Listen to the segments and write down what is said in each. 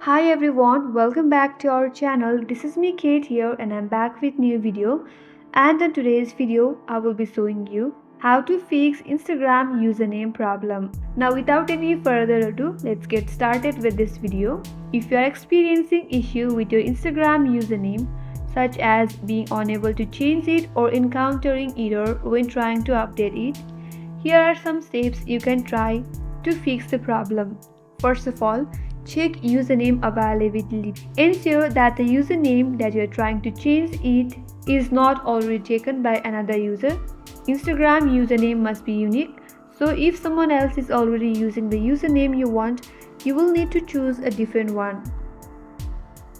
Hi everyone, welcome back to our channel. This is me Kate here and I'm back with new video. And in today's video, I will be showing you how to fix Instagram username problem. Now without any further ado, let's get started with this video. If you are experiencing issue with your Instagram username, such as being unable to change it or encountering error when trying to update it, here are some steps you can try to fix the problem. First of all, check username availability. Ensure that the username that you are trying to change it is not already taken by another user. Instagram username must be unique, so if someone else is already using the username you want, you will need to choose a different one.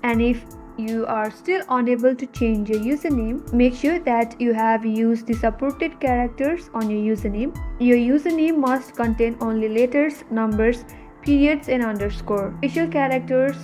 And if you are still unable to change your username, make sure that you have used the supported characters on your username. Your username must contain only letters, numbers, periods and underscore. Special characters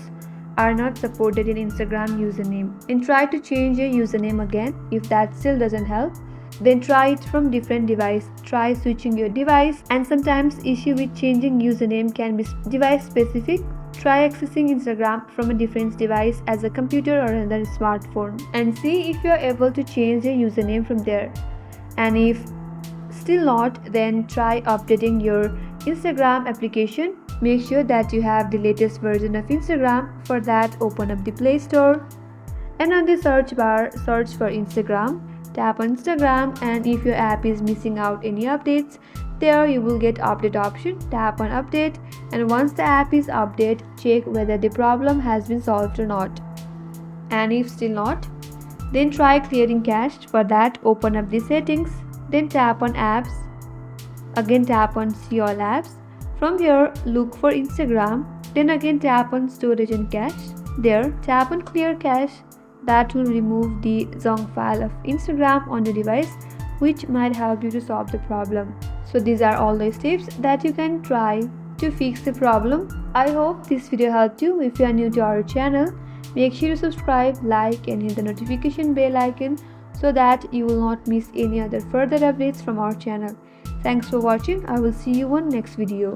are not supported in Instagram username. And try to change your username again. If that still doesn't help, then try it from different device. Try switching your device, and sometimes issue with changing username can be device specific. Try accessing Instagram from a different device as a computer or another smartphone and see if you are able to change your username from there. And if still not, then try updating your Instagram application. Make sure that you have the latest version of Instagram. For that, open up the Play Store and on the search bar, search for Instagram. Tap on Instagram, and if your app is missing out any updates, there you will get update option. Tap on update, and once the app is updated, check whether the problem has been solved or not. And if still not, then try clearing cache. For that, open up the settings, then tap on apps. Again tap on see all apps. From here, look for Instagram, then again tap on storage and cache. There, tap on clear cache. That will remove the junk file of Instagram on the device, which might help you to solve the problem. So these are all the steps that you can try to fix the problem. I hope this video helped you. If you are new to our channel, make sure to subscribe, like and hit the notification bell icon so that you will not miss any other further updates from our channel. Thanks for watching. I will see you on next video.